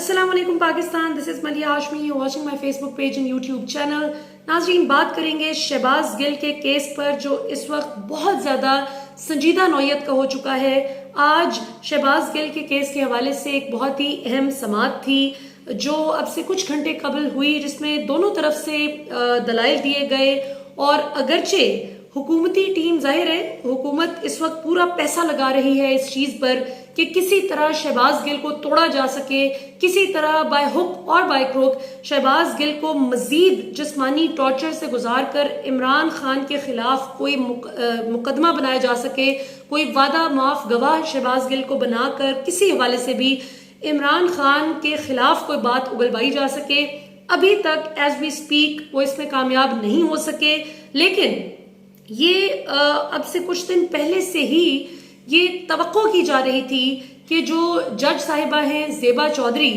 अस्सलाम वालेकुम Pakistan, this is मलिया Hashmi, you watching my Facebook page and YouTube channel. नाज़रीन, बात करेंगे शहबाज गिल के केस पर जो इस वक्त बहुत ज्यादा संजीदा नौयत का हो चुका है। आज शहबाज गिल के केस के हवाले से एक बहुत ही अहम समाअत थी जो अब से कुछ घंटे कबल हुई, जिसमें दोनों तरफ से दलाइल दिए गए। और अगरचे हुकूमती टीम, जाहिर है हुकूमत इस वक्त पूरा पैसा लगा रही है इस चीज पर कि किसी तरह शहबाज गिल को तोड़ा जा सके, किसी तरह बाय हुक और बाय क्रोक शहबाज गिल को मजीद जिस्मानी टॉर्चर से गुजार कर इमरान खान के खिलाफ कोई मुकदमा बनाया जा सके, कोई वादा माफ गवाह शहबाज गिल को बनाकर किसी हवाले से भी इमरान खान के खिलाफ कोई बात उगलवाई जा सके। अभी तक एज वी स्पीक वो इसमें कामयाब नहीं हो सके, लेकिन ये अब से कुछ दिन पहले से ही ये तवक्को की जा रही थी कि जो जज साहिबा हैं ज़ेबा चौधरी,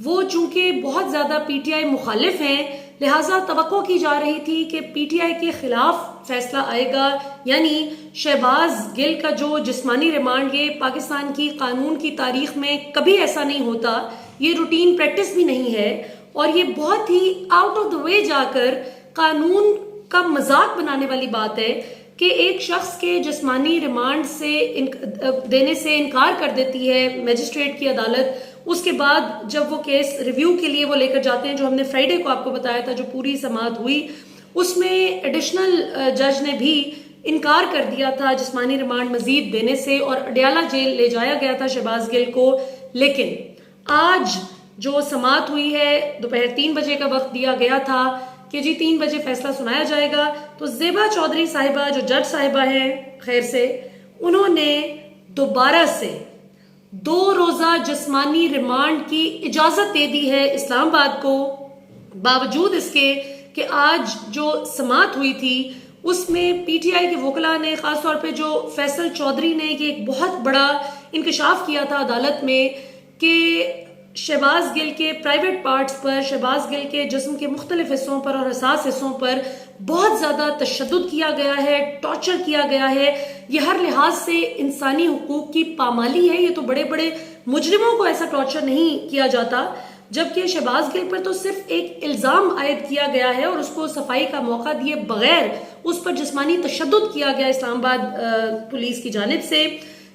वो चूंकि बहुत ज्यादा पीटीआई मुखालिफ हैं, लिहाजा तवक्को की जा रही थी कि पीटीआई के खिलाफ फैसला आएगा। यानी शहबाज गिल का जो जिस्मानी रिमांड, ये पाकिस्तान की कानून की तारीख में कभी ऐसा नहीं होता, ये रूटीन प्रैक्टिस भी नहीं है और ये बहुत ही आउट ऑफ द वे जाकर कानून का मजाक बनाने वाली बात है कि एक शख्स के जिस्मानी रिमांड से देने से इनकार कर देती है मजिस्ट्रेट की अदालत। उसके बाद जब वो केस रिव्यू के लिए वो लेकर जाते हैं, जो हमने फ्राइडे को आपको बताया था, जो पूरी समाअत हुई उसमें एडिशनल जज ने भी इनकार कर दिया था जिस्मानी रिमांड मजीद देने से और अडयाला जेल ले जाया गया था शहबाज गिल को। लेकिन आज जो समाअत हुई है, दोपहर 3 बजे का वक्त दिया गया था कि जी 3 बजे फैसला सुनाया जाएगा। तो ज़ेबा चौधरी साहिबा, जो जज साहिबा हैं खैर से, उन्होंने दोबारा से 2 रोजा जिस्मानी रिमांड की इजाजत दे दी है इस्लामाबाद को, बावजूद इसके कि आज जो समाअत हुई थी उसमें पीटीआई के वकला ने, खासतौर पे जो फैसल चौधरी ने, ये एक बहुत बड़ा इंकशाफ किया था अदालत में कि शहबाज गिल के प्राइवेट पार्ट्स पर, शहबाज गिल के जिस्म के मुख्तलिफ हिस्सों पर और हसास हिस्सों पर बहुत ज्यादा तशद्दुद किया गया है, टॉर्चर किया गया है। यह हर लिहाज से इंसानी हुकूक की पामाली है। ये तो बड़े बड़े मुजरिमों को ऐसा टॉर्चर नहीं किया जाता, जबकि शहबाज गिल पर तो सिर्फ एक इल्जाम आयद किया गया है और उसको सफाई का मौका दिए बगैर उस पर जिस्मानी तशद्दुद किया गया इस्लामाबाद पुलिस की जानिब से,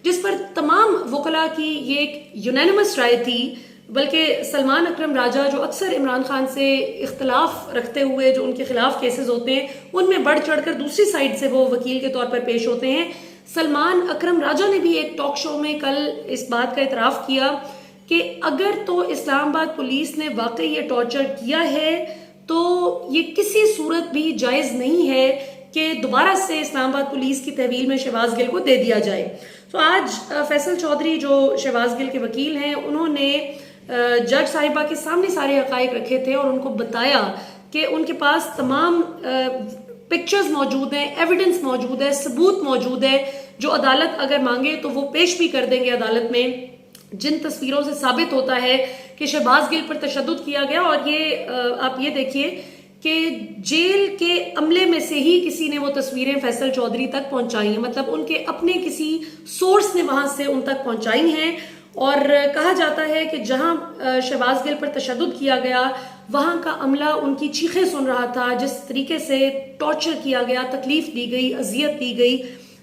जिस पर तमाम वकला की ये एक यूनानिमस राय थी। बल्कि सलमान अकरम राजा, जो अक्सर इमरान खान से इख्तलाफ रखते हुए जो उनके खिलाफ केसेस होते हैं उनमें बढ़ चढ़कर दूसरी साइड से वो वकील के तौर पर पेश होते हैं, सलमान अकरम राजा ने भी एक टॉक शो में कल इस बात का इतराफ किया कि अगर तो इस्लामाबाद पुलिस ने वाकई ये टॉर्चर किया है तो ये किसी सूरत भी जायज नहीं है कि दोबारा से इस्लामाबाद पुलिस की तहवील में शहबाज गिल को दे दिया जाए। तो आज फैसल चौधरी, जो शहबाज गिल के वकील हैं, उन्होंने जज साहिबा के सामने सारे हकायक रखे थे और उनको बताया कि उनके पास तमाम पिक्चर्स मौजूद हैं, एविडेंस मौजूद है, सबूत मौजूद है, जो अदालत अगर मांगे तो वो पेश भी कर देंगे अदालत में, जिन तस्वीरों से साबित होता है कि शहबाज गिल पर तशद्दुद किया गया। और ये आप ये देखिए कि जेल के अमले में से ही किसी ने वो तस्वीरें फैसल चौधरी तक पहुंचाई हैं, मतलब उनके अपने किसी सोर्स ने वहां से उन तक पहुंचाई हैं। और कहा जाता है कि जहां शहबाज गिल पर तशद्दुद किया गया वहां का अमला उनकी चीखें सुन रहा था, जिस तरीके से टॉर्चर किया गया, तकलीफ दी गई, अजियत दी गई,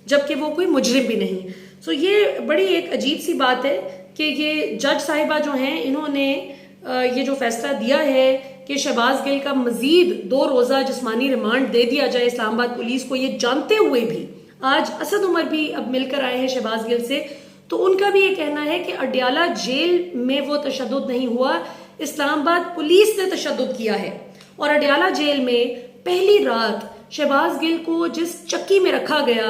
जबकि वो कोई मुजरिम भी नहीं। सो ये बड़ी एक अजीब सी बात है कि ये जज साहिबा जो हैं, इन्होंने ये जो फैसला दिया है कि शहबाज गिल का मजीद 2 रोजा जिस्मानी रिमांड दे दिया जाए इस्लामाबाद पुलिस को, ये जानते हुए भी आज असद उमर भी अब मिलकर आए हैं शहबाज गिल से, तो उनका भी ये कहना है कि अडयाला जेल में वो तशद्दुद नहीं हुआ, इस्लामाबाद पुलिस ने तशद्दुद किया है। और अडयाला जेल में पहली रात शहबाज गिल को जिस चक्की में रखा गया,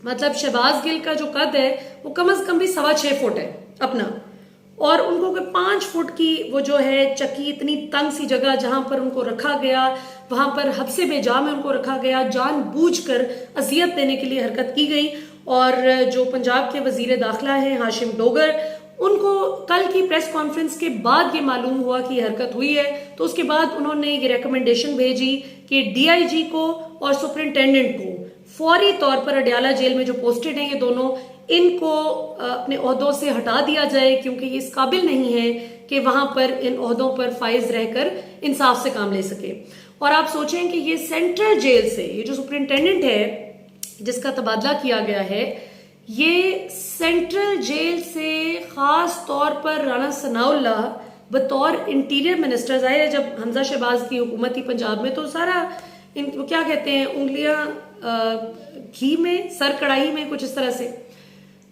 मतलब शहबाज गिल का जो कद है वो कम से कम भी 6.25 फुट है अपना, और उनको कोई 5 फुट की वो जो है चक्की, इतनी तंग सी जगह जहां पर उनको रखा गया, वहां पर हब्से बेजा में उनको रखा गया, जानबूझकर अजियत देने के लिए हरकत की गई। और जो पंजाब के वजीर दाखिला हैं हाशिम डोगर, उनको कल की प्रेस कॉन्फ्रेंस के बाद ये मालूम हुआ कि ये हरकत हुई है, तो उसके बाद उन्होंने ये रिकमेंडेशन भेजी कि डीआईजी को और सुपरिंटेंडेंट को फौरी तौर पर अडयाला जेल में जो पोस्टेड हैं ये दोनों, इनको अपने ओहदों से हटा दिया जाए, क्योंकि ये इस काबिल नहीं है कि वहां पर इन ओहदों पर फाइज रहकर इंसाफ से काम ले सके। और आप सोचें कि ये सेंट्रल जेल से, ये जो सुपरिंटेंडेंट है जिसका तबादला किया गया है, ये सेंट्रल जेल से खास तौर पर राणा सनाउल्लाह बतौर इंटीरियर मिनिस्टर, जाहिर है जब हमजा शहबाज की हुकूमत थी पंजाब में तो सारा वो क्या कहते हैं, उंगलियां घी में सर कढ़ाई में, कुछ इस तरह से।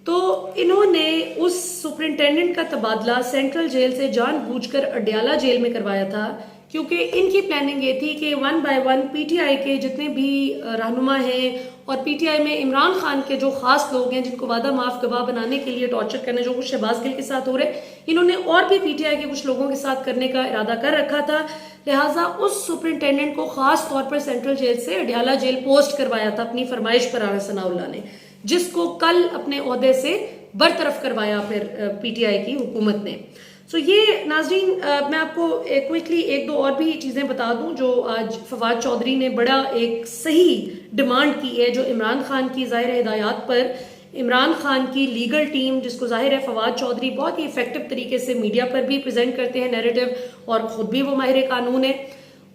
तो इन्होंने उस सुपरिंटेंडेंट का तबादला सेंट्रल जेल से जानबूझकर अडयाला जेल में करवाया था, क्योंकि इनकी प्लानिंग ये थी कि 1 बाय 1 पीटीआई के जितने भी रहनुमा हैं और पीटीआई में इमरान खान के जो खास लोग हैं जिनको वादा माफ गवाह बनाने के लिए टॉर्चर करने, जो कुछ शहबाज गिल के साथ हो रहे, इन्होंने और भी पीटीआई के कुछ लोगों के साथ करने का इरादा कर रखा था। लिहाजा उस सुपरिंटेंडेंट को खास तौर पर सेंट्रल जेल से अडयाला जेल पोस्ट करवाया था अपनी फरमाइश पर राणा सनाउल्लाह ने, जिसको कल अपने ओहदे से बरतरफ करवाया फिर पीटीआई की हुकूमत ने। सो ये नाजरीन, मैं आपको क्विकली एक दो और भी चीजें बता दूं जो आज फवाद चौधरी ने बड़ा एक सही डिमांड की है, जो इमरान खान की जाहिर हिदायत पर इमरान खान की लीगल टीम, जिसको जाहिर है फवाद चौधरी बहुत ही इफेक्टिव तरीके से मीडिया पर भी प्रेजेंट करते हैं नैरेटिव, और खुद भी वो माहिर कानून है,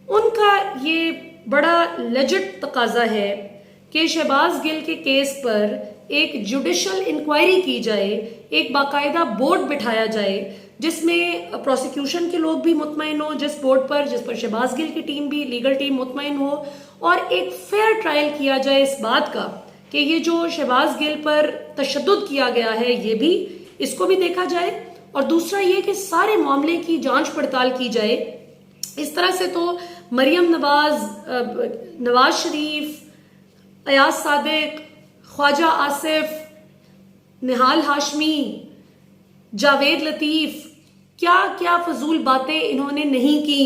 उनका ये बड़ा लेजिट तकाजा है कि शहबाज गिल के केस पर एक जुडिशल इंक्वायरी की जाए, एक बाकायदा बोर्ड बिठाया जाए जिसमें प्रोसिक्यूशन के लोग भी मुतमईन हो, जिस पर शहबाज गिल की टीम भी, लीगल टीम मुतमईन हो, और एक फेयर ट्रायल किया जाए इस बात का कि ये जो शहबाज गिल पर तशद्दुद किया गया है ये भी, इसको भी देखा जाए, और दूसरा ये कि सारे मामले की जांच पड़ताल की जाए। इस तरह से तो मरियम नवाज, नवाज शरीफ, अयाज सादिक, ख्वाजा आसिफ, निहाल हाशमी, जावेद लतीफ, क्या क्या फजूल बातें इन्होंने नहीं की।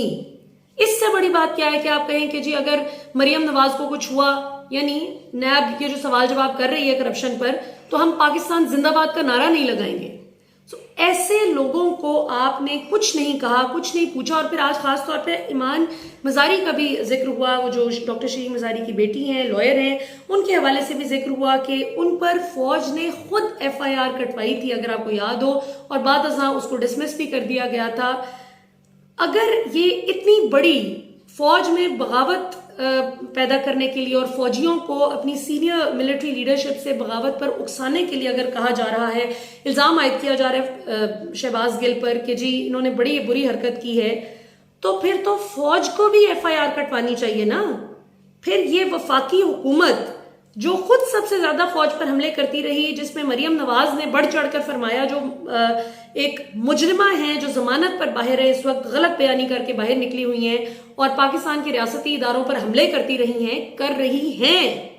इससे बड़ी बात क्या है कि आप कहें कि जी अगर मरियम नवाज को कुछ हुआ, यानी नैब ये जो सवाल जवाब कर रही है करप्शन पर, तो हम पाकिस्तान जिंदाबाद का नारा नहीं लगाएंगे। ऐसे लोगों को आपने कुछ नहीं कहा, कुछ नहीं पूछा, और फिर आज खास तौर पे ईमान मजारी का भी जिक्र हुआ, वो जो डॉक्टर शीरीन मजारी की बेटी हैं, लॉयर हैं, उनके हवाले से भी जिक्र हुआ कि उन पर फौज ने खुद एफआईआर कटवाई थी, अगर आपको याद हो, और बाद अज़ां उसको डिसमिस भी कर दिया गया था। अगर ये इतनी बड़ी फौज में बगावत पैदा करने के लिए और फौजियों को अपनी सीनियर मिलिट्री लीडरशिप से बगावत पर उकसाने के लिए अगर कहा जा रहा है, इल्जाम आयद किया जा रहा है शहबाज गिल पर कि जी इन्होंने बड़ी बुरी हरकत की है, तो फिर तो फौज को भी एफआईआर कटवानी चाहिए ना। फिर ये वफाकी हुकूमत जो खुद सबसे ज्यादा फौज पर हमले करती रही, जिसमें मरियम नवाज ने बढ़ चढ़कर फरमाया, जो एक मुजरिमा है जो जमानत पर बाहर है, इस वक्त गलत बयानी करके बाहर निकली हुई हैं और पाकिस्तान के रियासती इदारों पर हमले करती रही हैं, कर रही हैं।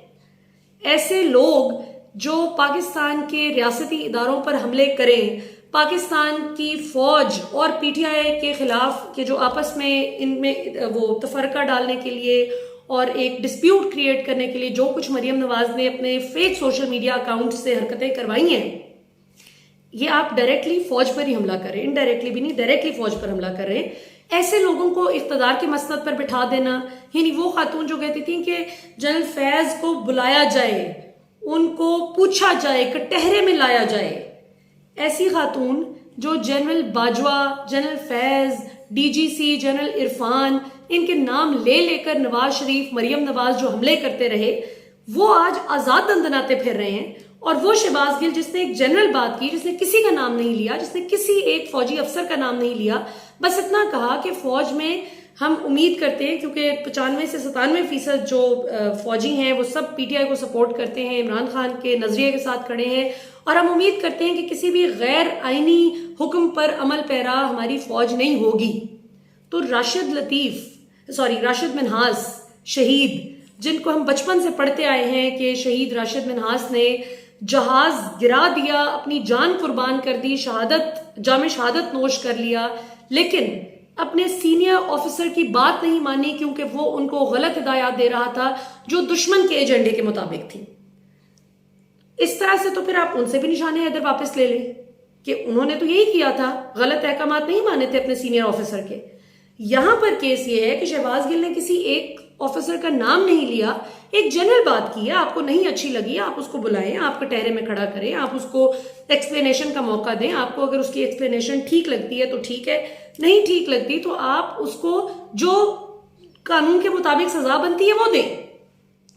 ऐसे लोग जो पाकिस्तान के रियासती इदारों पर हमले करें, पाकिस्तान की फौज और पीटीआई के खिलाफ के जो आपस में इनमें वो तफरका डालने के लिए और एक डिस्प्यूट क्रिएट करने के लिए जो कुछ मरियम नवाज ने अपने फेक सोशल मीडिया अकाउंट से हरकतें करवाई हैं, ये आप डायरेक्टली फौज पर ही हमला करें, इनडायरेक्टली भी नहीं, डायरेक्टली फौज पर हमला करें। ऐसे लोगों को इख्तदार की मसनद पर बिठा देना, यानी वो खातून जो कहती थी कि जनरल फैज को बुलाया जाए, उनको पूछा जाए, कटहरे में लाया जाए, ऐसी खातून जो general Bajwa, general Faiz, DGC, general Irfan, इनके नाम ले लेकर नवाज शरीफ, मरियम नवाज जो हमले करते रहे, वो आज आजाद दंदनाते फिर रहे हैं। और वो शहबाज गिल जिसने एक जनरल बात की, जिसने किसी का नाम नहीं लिया, जिसने किसी एक फौजी अफसर का नाम नहीं लिया, बस इतना कहा कि फौज में हम उम्मीद करते हैं, क्योंकि 95 से 97% जो फौजी हैं वो सब पीटीआई को सपोर्ट करते हैं, इमरान खान के नजरिए के साथ खड़े हैं, और हम उम्मीद करते हैं कि किसी भी गैर आईनी हुक्म पर अमल पैरा हमारी फौज नहीं होगी। तो राशिद मिन्हास शहीद, जिनको हम बचपन से पढ़ते आए हैं कि शहीद राशिद मिन्हास ने जहाज गिरा दिया, अपनी जान कुर्बान कर दी, जामे शहादत नोश कर लिया, लेकिन अपने सीनियर ऑफिसर की बात नहीं मानी क्योंकि वो उनको गलत हिदायत दे रहा था जो दुश्मन के एजेंडे के मुताबिक थी। इस तरह से तो फिर आप उनसे भी निशाने हैदर वापस ले लें कि उन्होंने तो यही किया था, गलत अहकामात नहीं माने थे अपने सीनियर ऑफिसर के। यहां पर केस ये है कि शहबाज गिल ने किसी एक ऑफिसर का नाम नहीं लिया, एक जनरल बात की है, आपको नहीं अच्छी लगी आप उसको बुलाएं, आप कटहरे में खड़ा करें, आप उसको एक्सप्लेनेशन का मौका दें। आपको अगर उसकी एक्सप्लेनेशन ठीक लगती है तो ठीक है, नहीं ठीक लगती तो आप उसको जो कानून के मुताबिक सजा बनती है वो दें।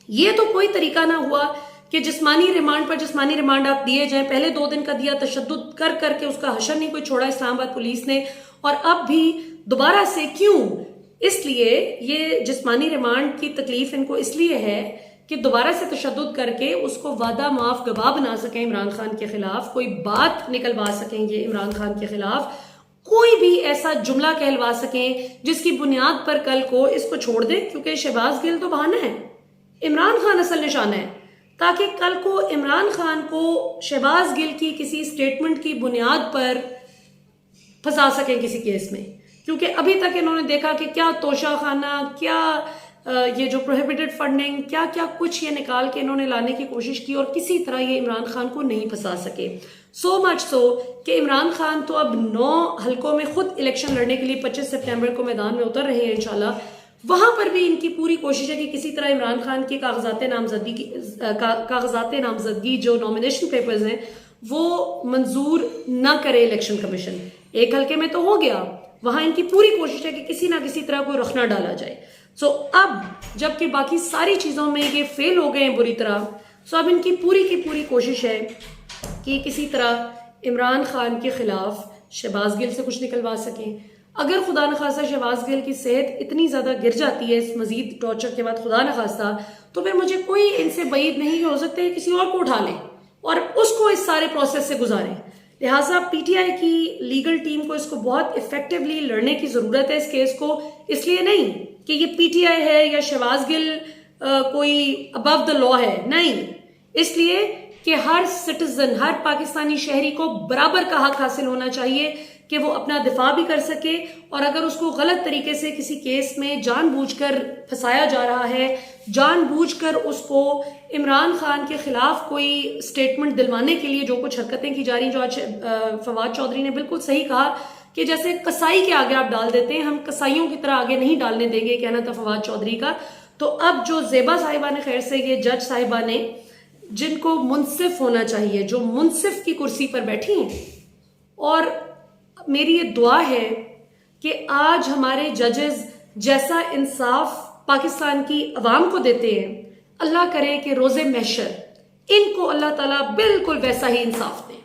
ये तो कोई तरीका ना हुआ कि जिस्मानी रिमांड पर जिस्मानी रिमांड आप दिए जाएं। पहले 2 दिन का दिया, तशद्दुद कर करके उसका हशर नहीं कोई छोड़ा इस्लामाबाद पुलिस ने, और अब भी दोबारा से क्यों? इसलिए ये जिस्मानी रिमांड की तकलीफ इनको इसलिए है कि दोबारा से तशद्दुद करके उसको वादा माफ गवाह बना सकें इमरान खान के खिलाफ, कोई बात निकलवा सकेंगे इमरान खान के खिलाफ, कोई भी ऐसा जुमला कहलवा सकें जिसकी बुनियाद पर कल को इसको छोड़ दें, क्योंकि शहबाज गिल तो बहाना है, इमरान खान असल निशाना है, ताकि कल को इमरान खान को शहबाज गिल की किसी स्टेटमेंट की बुनियाद पर फंसा सकें किसी केस में। क्योंकि अभी तक इन्होंने देखा कि क्या तोशा खाना, क्या ये जो प्रोहिबिटेड फंडिंग, क्या क्या कुछ ये निकाल के इन्होंने लाने की कोशिश की और किसी तरह ये इमरान खान को नहीं फंसा सके। सो मच सो कि इमरान खान तो अब 9 हलकों में खुद इलेक्शन लड़ने के लिए 25 सितंबर को मैदान में उतर रहे हैं इंशाल्लाह। वहां पर भी इनकी पूरी कोशिश है कि किसी तरह इमरान खान की कागजात नामजदगी जो नॉमिनेशन पेपर्स हैं वो मंजूर ना करे इलेक्शन कमीशन। एक हलके में तो हो गया, वहां इनकी पूरी कोशिश है कि किसी ना किसी तरह कोई रुख ना डाला जाए। सो अब जबकि बाकी सारी चीजों में ये फेल हो गए हैं बुरी तरह, सो अब इनकी पूरी की पूरी कोशिश है कि किसी तरह इमरान खान के खिलाफ शहबाज गिल से कुछ निकलवा सकें। अगर खुदा न खास्ता शहबाज गिल की सेहत इतनी ज्यादा गिर जाती है इस मजीद टॉर्चर के बाद, खुदा न खास्ता, तो फिर मुझे कोई इनसे बईद नहीं कि हो सकता है किसी और को उठा लें और उसको इस सारे प्रोसेस से गुजारें। लिहाजा पीटीआई की लीगल टीम को इसको बहुत इफेक्टिवली लड़ने की जरूरत है इस केस को, इसलिए नहीं कि ये पीटीआई है या शहबाज गिल कोई अबव द लॉ है, नहीं, इसलिए कि हर सिटीजन, हर पाकिस्तानी शहरी को बराबर का हक हासिल होना चाहिए कि वो अपना दिफा भी कर सके, और अगर उसको गलत तरीके से किसी केस में जानबूझकर फंसाया जा रहा है, जानबूझकर उसको इमरान खान के खिलाफ कोई स्टेटमेंट दिलवाने के लिए जो कुछ हरकतें की जा रही हैं, जो आज फवाद चौधरी ने बिल्कुल सही कहा कि जैसे कसाई के आगे आप डाल देते हैं, हम कसाईयों की तरह आगे नहीं डालने देंगे, कहना था फवाद चौधरी का। तो अब जो ज़ेबा साहिबा ने, खैर से ये जज साहिबा ने, जिनको मुनसिफ होना चाहिए, जो मुनसिफ की कुर्सी पर बैठी हैं, और मेरी ये दुआ है कि आज हमारे जजेस जैसा इंसाफ पाकिस्तान की अवाम को देते हैं, अल्लाह करे कि रोजे महशर इनको अल्लाह ताला बिल्कुल वैसा ही इंसाफ दे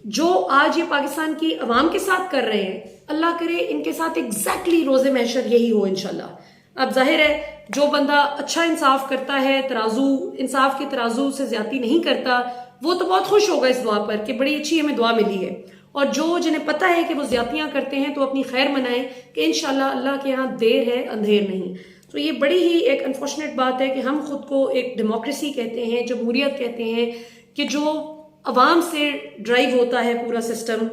जो आज ये पाकिस्तान की अवाम के साथ कर रहे हैं। अल्लाह करे इनके साथ एग्जैक्टली रोजे महशर यही हो इंशाल्लाह। अब जाहिर है जो बंदा अच्छा इंसाफ करता है, तराजू, इंसाफ के तराजू से ज्यादती नहीं करता, वो तो बहुत खुश होगा इस दुआ पर कि बड़ी अच्छी हमें दुआ मिली है। और जो जिन्हें पता है कि वो ज्यादतियां करते हैं तो अपनी खैर मनाएं कि इंशाल्लाह अल्लाह के यहाँ देर है अंधेर नहीं। तो ये बड़ी ही एक अनफॉर्चुनेट बात है कि हम खुद को एक डेमोक्रेसी कहते हैं, जमहूरियत कहते हैं, कि जो अवाम से ड्राइव होता है पूरा सिस्टम,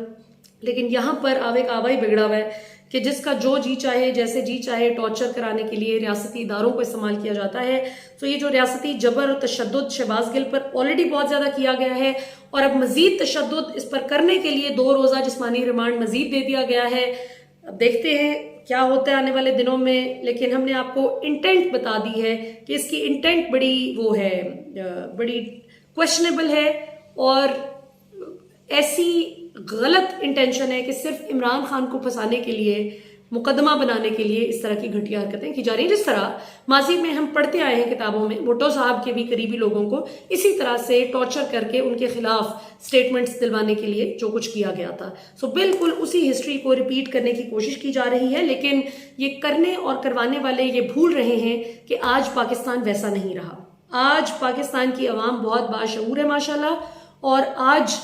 लेकिन यहाँ पर आवे का आवा ही बिगड़ा हुआ है कि जिसका जो जी चाहे, जैसे जी चाहे टॉर्चर कराने के लिए रियासती इदारों को इस्तेमाल किया जाता है। तो ये जो रियासती जबर और तशद्दुद शहबाज गिल पर ऑलरेडी बहुत ज्यादा किया गया है, और अब मजीद तशद्दुद इस पर करने के लिए 2 रोजा जिस्मानी रिमांड मजीद दे दिया गया है। अब देखते हैं क्या होता है आने वाले दिनों में, लेकिन हमने आपको इंटेंट बता दी है कि इसकी इंटेंट बड़ी वो है, बड़ी क्वेश्चनेबल है, और ऐसी गलत इंटेंशन है कि सिर्फ इमरान खान को फंसाने के लिए, मुकदमा बनाने के लिए इस तरह की घटिया हरकतें की जा रही हैं। जिस तरह माजी में हम पढ़ते आए हैं किताबों में, भुट्टो साहब के भी करीबी लोगों को इसी तरह से टॉर्चर करके उनके खिलाफ स्टेटमेंट्स दिलवाने के लिए जो कुछ किया गया था। सो बिल्कुल उसी हिस्ट्री को रिपीट करने की कोशिश की जा रही है, लेकिन ये करने और करवाने वाले ये भूल रहे हैं कि आज पाकिस्तान वैसा नहीं रहा। आज पाकिस्तान की अवाम बहुत बाशऊर है माशाल्लाह, और आज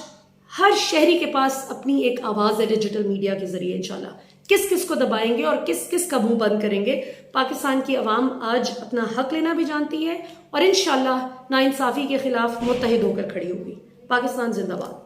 हर शहरी के पास अपनी एक आवाज है डिजिटल मीडिया के जरिए। इंशाल्लाह किस किस को दबाएंगे और किस किस का मुंह बंद करेंगे, पाकिस्तान की अवाम आज अपना हक लेना भी जानती है, और इंशाल्लाह नाइंसाफी के खिलाफ मुत्तहिद होकर खड़ी होगी। पाकिस्तान जिंदाबाद।